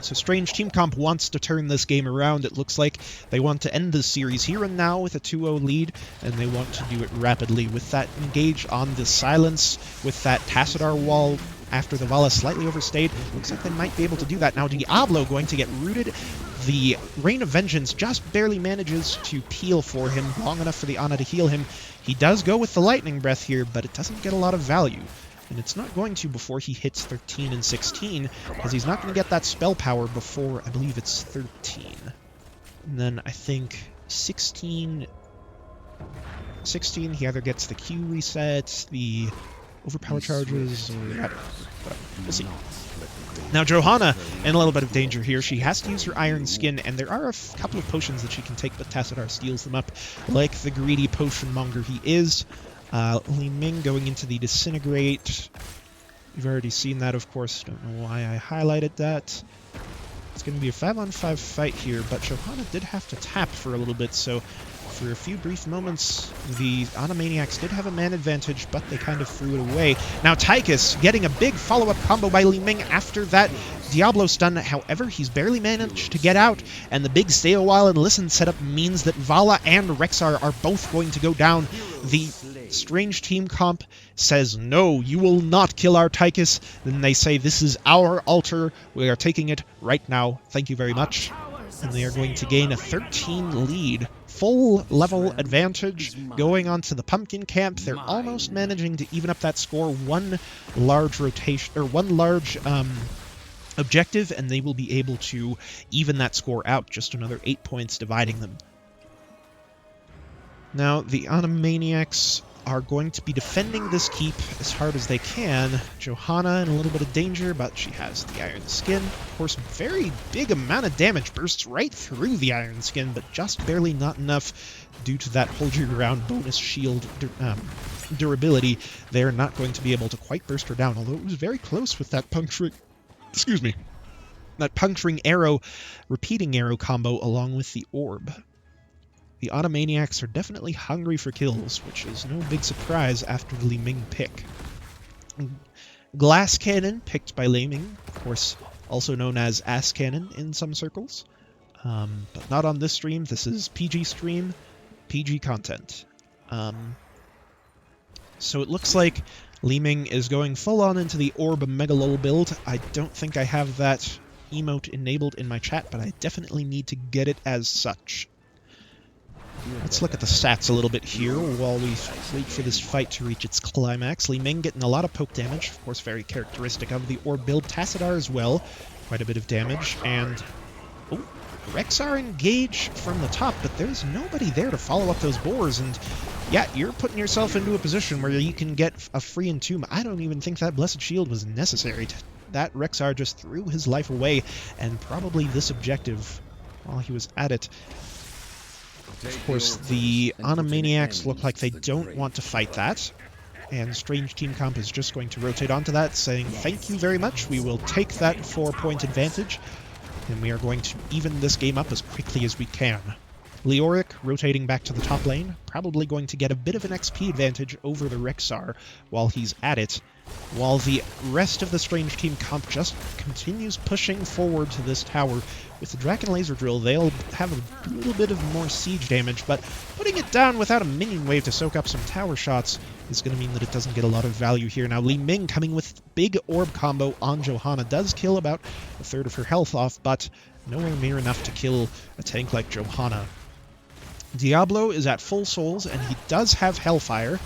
So Strange Team Comp wants to turn this game around. It looks like they want to end this series here and now with a 2-0 lead, and they want to do it rapidly. With that engage on the silence, with that Tassadar wall after the Vala slightly overstayed, looks like they might be able to do that. Now Diablo going to get rooted. The Rain of Vengeance just barely manages to peel for him, long enough for the Ana to heal him. He does go with the Lightning Breath here, but it doesn't get a lot of value. And it's not going to before he hits 13 and 16, because he's not going to get that spell power before, I believe it's 13. And then I think 16, he either gets the Q reset, the overpower charges, or whatever. We'll see. Now Johanna in a little bit of danger here. She has to use her Iron Skin, and there are a couple of potions that she can take, but Tassadar steals them up like the greedy potion monger he is. Li Ming going into the Disintegrate. You've already seen that, of course. Don't know why I highlighted that. It's going to be a 5-on-5 fight here, but Johanna did have to tap for a little bit, so for a few brief moments, the Animaniacs did have a man advantage, but they kind of threw it away. Now Tychus getting a big follow-up combo by Li Ming after that Diablo stun. However, he's barely managed to get out, and the big stay a while and listen setup means that Vala and Rexar are both going to go down. The Strange Team Comp says, no, you will not kill our Tychus. Then they say, this is our altar. We are taking it right now. Thank you very much. And they are going to gain a 13 lead. Full level advantage going on to the Pumpkin Camp. They're almost managing to even up that score. One large rotation, or one large objective, and they will be able to even that score out. Just another 8 points dividing them. Now, the Animaniacs are going to be defending this keep as hard as they can. Johanna in a little bit of danger, but she has the Iron Skin. Of course, very big amount of damage bursts right through the Iron Skin, but just barely not enough due to that hold your ground bonus shield durability. They're not going to be able to quite burst her down, although it was very close with that puncturing, that puncturing arrow, repeating arrow combo along with the orb. The Animaniacs are definitely hungry for kills, which is no big surprise after the Li Ming pick. Glass Cannon, picked by Li Ming, of course, also known as Ass Cannon in some circles. But not on this stream. This is PG stream, PG content. So it looks like Li Ming is going full on into the Orb Megalol build. I don't think I have that emote enabled in my chat, but I definitely need to get it as such. Let's look at the stats a little bit here while we wait for this fight to reach its climax. Li Ming getting a lot of poke damage, of course very characteristic of the Orb build. Tassadar as well, quite a bit of damage. And Rexar engage from the top, but there's nobody there to follow up those boars. And yeah, you're putting yourself into a position where you can get a free entomb. I don't even think that Blessed Shield was necessary. That Rexar just threw his life away, and probably this objective while he was at it. Of course, the Animaniacs look like they don't want to fight that, and Strange Team Comp is just going to rotate onto that, saying, thank you very much, we will take that 4-point advantage, and we are going to even this game up as quickly as we can. Leoric rotating back to the top lane, probably going to get a bit of an XP advantage over the Rexar while he's at it, while the rest of the Strange Team Comp just continues pushing forward to this tower. With the Draken Laser Drill, they'll have a little bit of more siege damage, but putting it down without a minion wave to soak up some tower shots is going to mean that it doesn't get a lot of value here. Now, Li Ming coming with big orb combo on Johanna does kill about a third of her health off, but nowhere near enough to kill a tank like Johanna. Diablo is at full souls, and he does have Hellfire.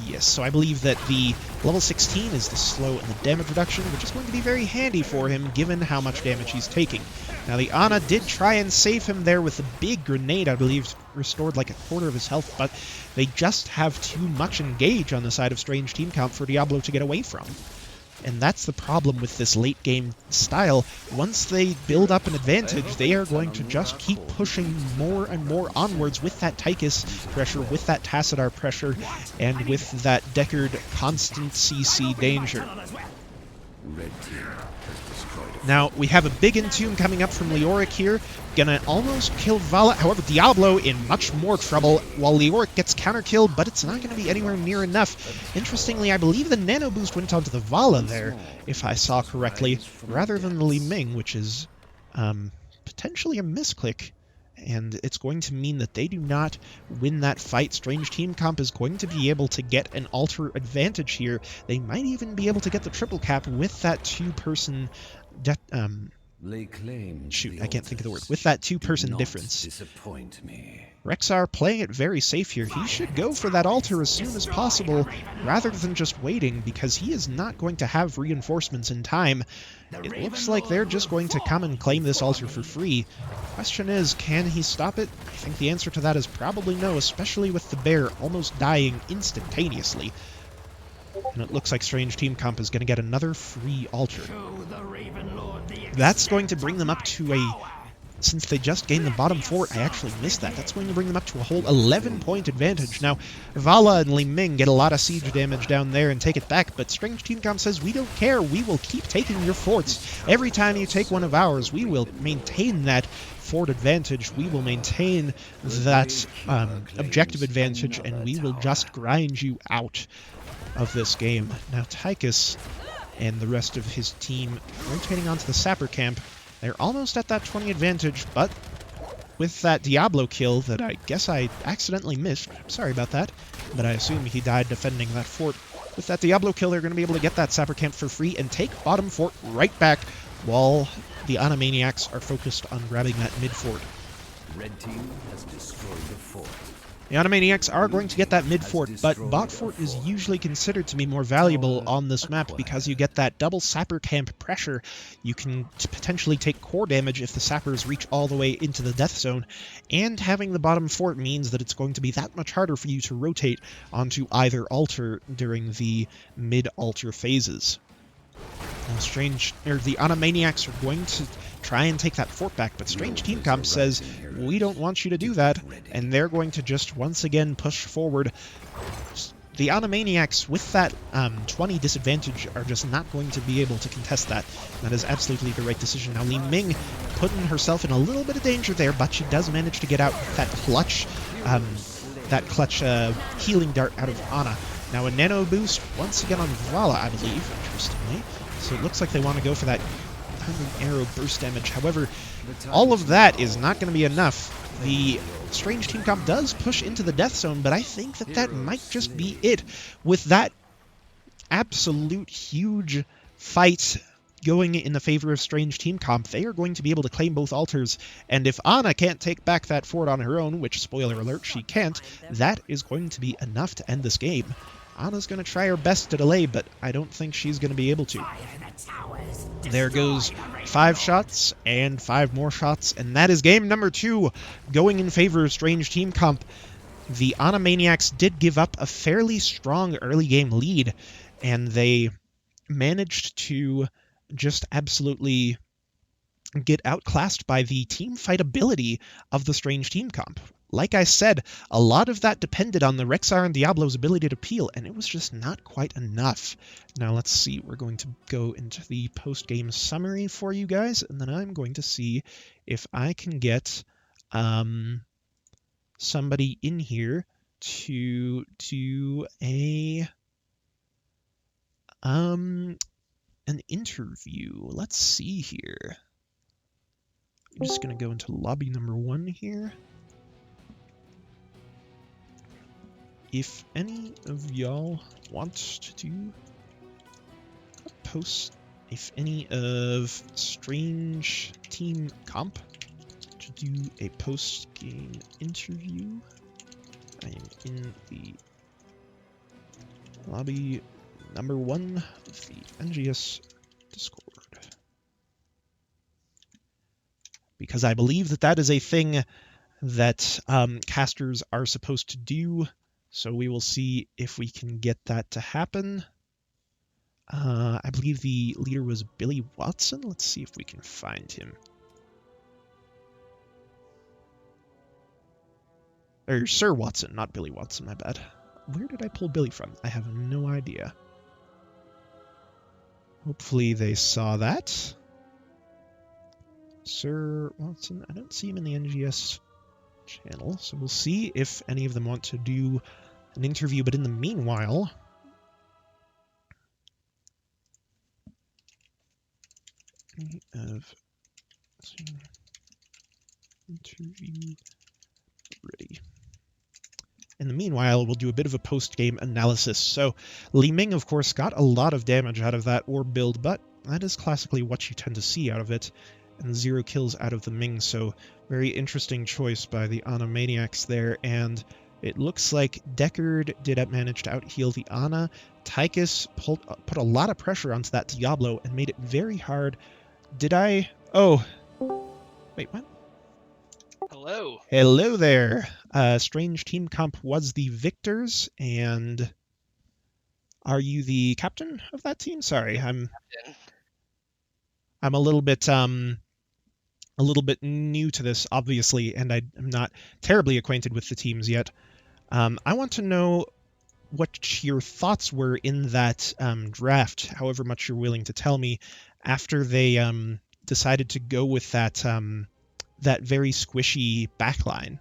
Yes, so I believe that the level 16 is the slow and the damage reduction, which is going to be very handy for him, given how much damage he's taking. Now, the Ana did try and save him there with a big grenade, I believe, restored like a quarter of his health, but they just have too much engage on the side of Strange Team Comp for Diablo to get away from. And that's the problem with this late-game style. Once they build up an advantage, they are going to just keep pushing more and more onwards with that Tychus pressure, with that Tassadar pressure, and with that Deckard constant CC danger. Now, we have a big Entomb coming up from Leoric here, gonna almost kill Vala. However, Diablo in much more trouble, while Leoric gets counter-killed, but it's not gonna be anywhere near enough. Interestingly, I believe the Nano Boost went onto the Vala there, if I saw correctly, rather than the Li Ming, which is potentially a misclick. And it's going to mean that they do not win that fight. Strange Team Comp is going to be able to get an alter advantage here. They might even be able to get the triple cap with that two-person... shoot, I can't think of the word. With that two-person difference. Rexar playing it very safe here. He should go for that altar as soon as possible, rather than just waiting, because he is not going to have reinforcements in time. It looks like they're just going to come and claim this altar for free. Question is, can he stop it? I think the answer to that is probably no, especially with the bear almost dying instantaneously. And it looks like Strange Team Comp is going to get another free altar. That's going to bring them up to a... Since they just gained the bottom fort, I actually missed that. That's going to bring them up to a whole 11-point advantage. Now, Vala and Li Ming get a lot of siege damage down there and take it back, but Strange Team Comp says, we don't care, we will keep taking your forts. Every time you take one of ours, we will maintain that fort advantage, we will maintain that objective advantage, and we will just grind you out of this game. Now, Tychus and the rest of his team rotating onto the Sapper camp. They're almost at that 20 advantage, but with that Diablo kill that I guess I accidentally missed, sorry about that, but I assume he died defending that fort. With that Diablo kill, they're going to be able to get that Sapper camp for free and take bottom fort right back, while the Animaniacs are focused on grabbing that mid fort. Red team has destroyed the fort. The Animaniacs are going to get that mid fort, but bot fort is usually considered to be more valuable on this map because you get that double sapper camp pressure. You can potentially take core damage if the sappers reach all the way into the death zone, and having the bottom fort means that it's going to be that much harder for you to rotate onto either altar during the mid-altar phases. The Animaniacs are going to try and take that fort back, but Strange Team Comp says, we don't want you to do that, and they're going to just once again push forward. The Animaniacs, with that 20 disadvantage, are just not going to be able to contest that. That is absolutely the right decision. Now, Li Ming putting herself in a little bit of danger there, but she does manage to get out that clutch healing dart out of Ana. Now, a nano boost once again on Vala, I believe, interestingly. So it looks like they want to go for that 100 arrow burst damage. However, all of that is not going to be enough. The Strange Team Comp does push into the death zone, but I think that that might just be it. With that absolute huge fight going in the favor of Strange Team Comp, they are going to be able to claim both altars, and if Ana can't take back that fort on her own, which, spoiler alert, she can't, that is going to be enough to end this game. Ana's going to try her best to delay, but I don't think she's going to be able to. There goes 5 shots and 5 more shots, and that is game number 2, going in favor of Strange Team Comp. The Animaniacs did give up a fairly strong early game lead, and they managed to just absolutely get outclassed by the team fight ability of the Strange Team Comp. like I said, a lot of that depended on the Rexar and Diablo's ability to peel, and it was just not quite enough. Now let's see, we're going to go into the post-game summary for you guys, and then I'm going to see if I can get somebody in here to do an interview. Let's see here. I'm just going to go into lobby number 1 here. If any of y'all want to do a post, if any of Strange Team Comp to do a post-game interview, I am in the lobby number 1 of the NGS Discord. Because I believe that that is a thing that casters are supposed to do, so we will see if we can get that to happen. I believe the leader was Billy Watson. Let's see if we can find him. Or Sir Watson, not Billy Watson, my bad. Where did I pull Billy from? I have no idea. Hopefully they saw that. Sir Watson, I don't see him in the NGS channel, so we'll see if any of them want to do an interview, but in the meanwhile... interview ready. In the meanwhile, we'll do a bit of a post-game analysis. So, Li Ming, of course, got a lot of damage out of that orb build, but that is classically what you tend to see out of it. And 0 kills out of the Ming, so very interesting choice by the Ana Maniacs there. And it looks like Deckard did manage to out-heal the Ana. Tychus put a lot of pressure onto that Diablo and made it very hard. Did I... Oh. Wait, what? Hello. Hello there. Strange Team Comp was the victors, and are you the captain of that team? Sorry, I'm a little bit new to this, obviously, and I'm not terribly acquainted with the teams yet. I want to know what your thoughts were in that draft, however much you're willing to tell me, after they decided to go with that that very squishy backline.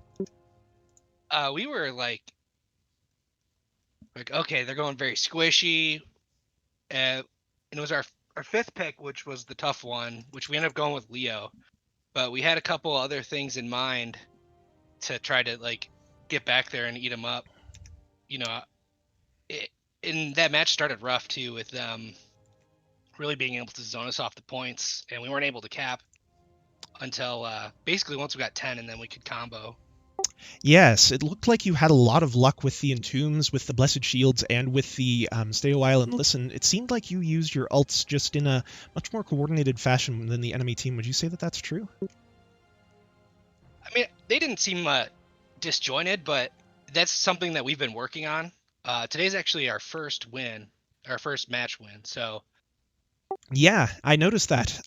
We were like, okay, they're going very squishy, and it was our 5th pick, which was the tough one, which we ended up going with Leo. But we had a couple other things in mind to try to like get back there and eat them up. You know, and that match started rough too, with them really being able to zone us off the points, and we weren't able to cap until basically once we got 10, and then we could combo. Yes, it looked like you had a lot of luck with the Entombs, with the Blessed Shields, and with the Stay a While and Listen. It seemed like you used your ults just in a much more coordinated fashion than the enemy team. Would you say that that's true? I mean, they didn't seem disjointed, but that's something that we've been working on. Today's actually our first win, our first match win, so... Yeah, I noticed that.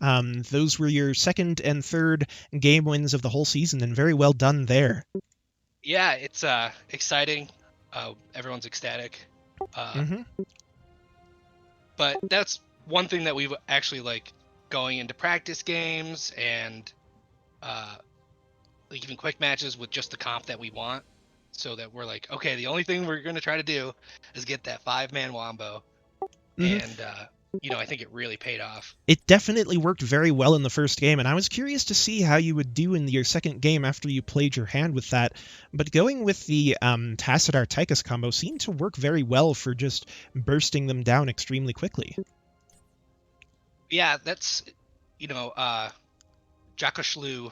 Those were your 2nd and 3rd game wins of the whole season, and very well done there. Yeah, it's exciting. Everyone's ecstatic. But that's one thing that we've actually, like, going into practice games and like even quick matches with just the comp that we want, so that we're like, okay, the only thing we're going to try to do is get that 5-man wombo. And you know, I think it really paid off. It definitely worked very well in the first game, and I was curious to see how you would do in your second game after you played your hand with that. But going with the Tassadar Tychus combo seemed to work very well for just bursting them down extremely quickly. Yeah, that's, you know, Jakashlu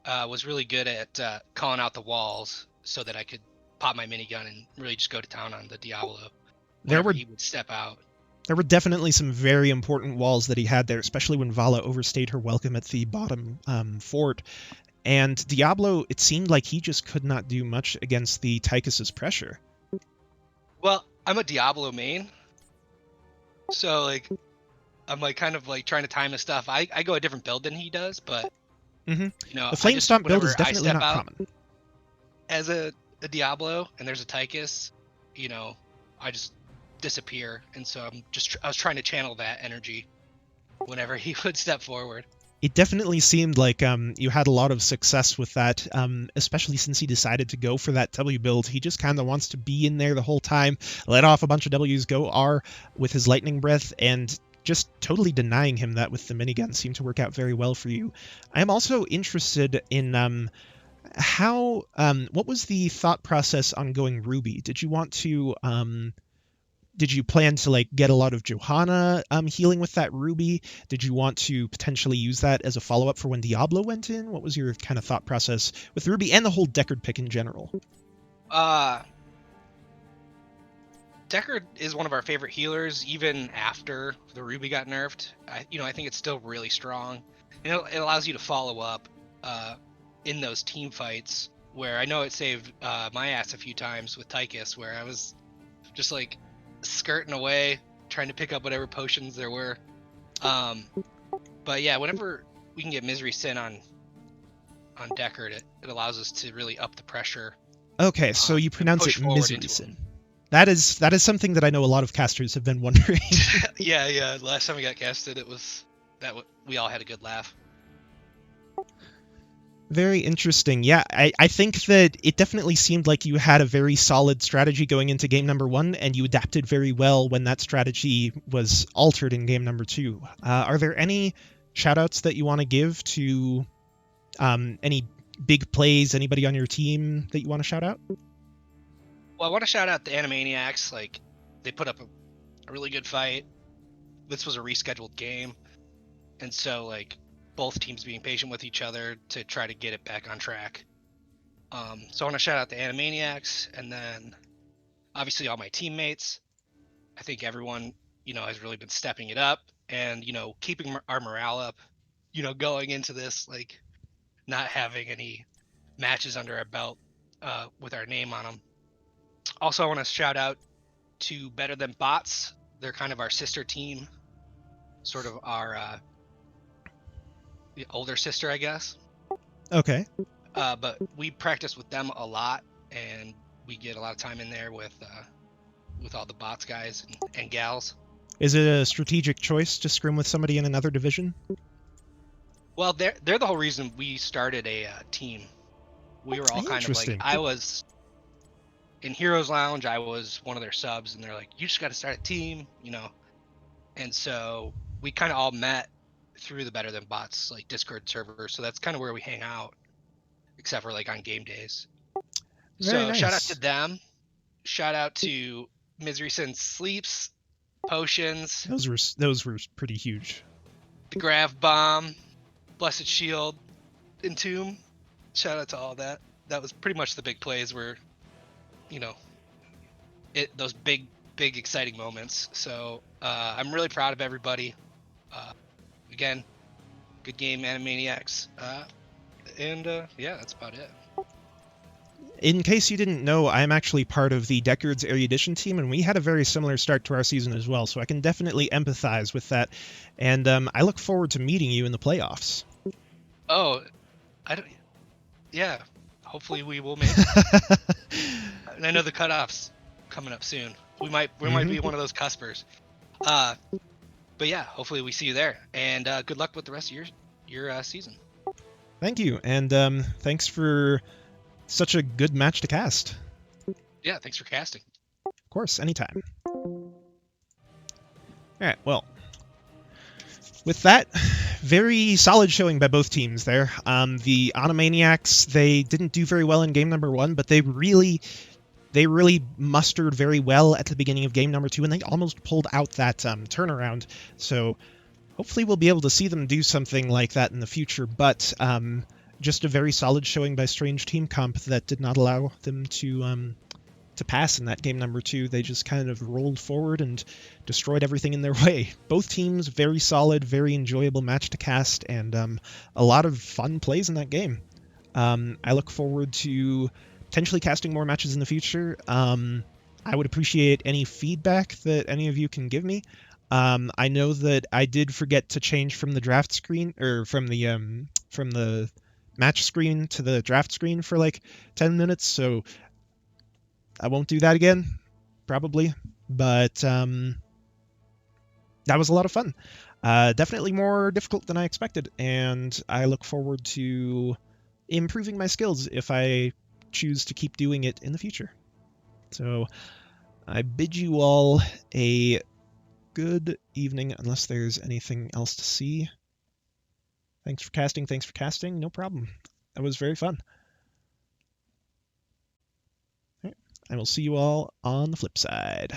was really good at calling out the walls so that I could pop my minigun and really just go to town on the Diablo whenever he would step out. There were definitely some very important walls that he had there, especially when Vala overstayed her welcome at the bottom fort. And Diablo, it seemed like he just could not do much against the Tychus's pressure. Well, I'm a Diablo main, so like I'm like kind of like trying to time his stuff. I go a different build than he does, but you know, the Flame Stomp build is definitely not common. as a Diablo and there's a Tychus, you know, I just disappear, and so I was trying to channel that energy whenever he would step forward. It definitely seemed like you had a lot of success with that, especially since he decided to go for that W build. He just kind of wants to be in there the whole time, let off a bunch of Ws, go R with his lightning breath, and just totally denying him that with the minigun seemed to work out very well for you. I am also interested in what was the thought process on going Ruby? Did you want to did you plan to like get a lot of Johanna healing with that Ruby? Did you want to potentially use that as a follow-up for when Diablo went in? What was your kind of thought process with Ruby and the whole Deckard pick in general? Deckard is one of our favorite healers, even after the Ruby got nerfed. I think it's still really strong. It allows you to follow up in those team fights, where I know it saved my ass a few times with Tychus, where I was just like skirting away, trying to pick up whatever potions there were. But yeah, whenever we can get Misery Sin on Deckard, it allows us to really up the pressure. Okay, so you pronounce it Misery Sin. Him. That is something that I know a lot of casters have been wondering. Yeah. Last time we got casted, we all had a good laugh. Very interesting. Yeah, I think that it definitely seemed like you had a very solid strategy going into game number 1, and you adapted very well when that strategy was altered in game number 2. Are there any shoutouts that you want to give to any big plays, anybody on your team that you want to shout out? Well, I want to shout out the Animaniacs. Like, they put up a really good fight. This was a rescheduled game, and so like both teams being patient with each other to try to get it back on track. So I want to shout out the Animaniacs, and then obviously all my teammates. I think everyone, has really been stepping it up and, keeping our morale up, going into this, like not having any matches under our belt with our name on them. Also, I want to shout out to Better Than Bots. They're kind of our sister team, sort of our the older sister, I guess. Okay. But we practice with them a lot, and we get a lot of time in there with all the bots guys and gals. Is it a strategic choice to scrim with somebody in another division? Well, they're the whole reason we started a team. We were all kind of like, I was in Heroes Lounge, I was one of their subs, and they're like, you just got to start a team, And so we kind of all met through the Better Than Bots like Discord server, so that's kind of where we hang out, except for like on game days. Very nice. Shout out to them. Shout out to Misery Sin Sleeps, Potions. Those were pretty huge. The Grav Bomb, Blessed Shield, Entomb. Shout out to all that. That was pretty much the big plays where, those big exciting moments. So I'm really proud of everybody. Again, good game, Animaniacs. Yeah, that's about it. In case you didn't know, I'm actually part of the Deckard's Erudition team, and we had a very similar start to our season as well, so I can definitely empathize with that. And I look forward to meeting you in the playoffs. Oh, yeah, hopefully we will make it. And I know the cutoff's coming up soon. We might be one of those cuspers. But yeah, hopefully we see you there. And good luck with the rest of your season. Thank you, and thanks for such a good match to cast. Yeah, thanks for casting. Of course, anytime. Alright, well, with that, very solid showing by both teams there. The Animaniacs, they didn't do very well in game number 1, but they really mustered very well at the beginning of game number 2, and they almost pulled out that turnaround. So hopefully we'll be able to see them do something like that in the future, but just a very solid showing by Strange Team Comp that did not allow them to pass in that game number 2. They just kind of rolled forward and destroyed everything in their way. Both teams, very solid, very enjoyable match to cast, and a lot of fun plays in that game. I look forward to potentially casting more matches in the future. I would appreciate any feedback that any of you can give me. I know that I did forget to change from the draft screen, or from the match screen to the draft screen for like 10 minutes, so I won't do that again, probably. But that was a lot of fun. Definitely more difficult than I expected, and I look forward to improving my skills if I choose to keep doing it in the future. So I bid you all a good evening, unless there's anything else to see. Thanks for casting. Thanks for casting. No problem. That was very fun. All right. I will see you all on the flip side.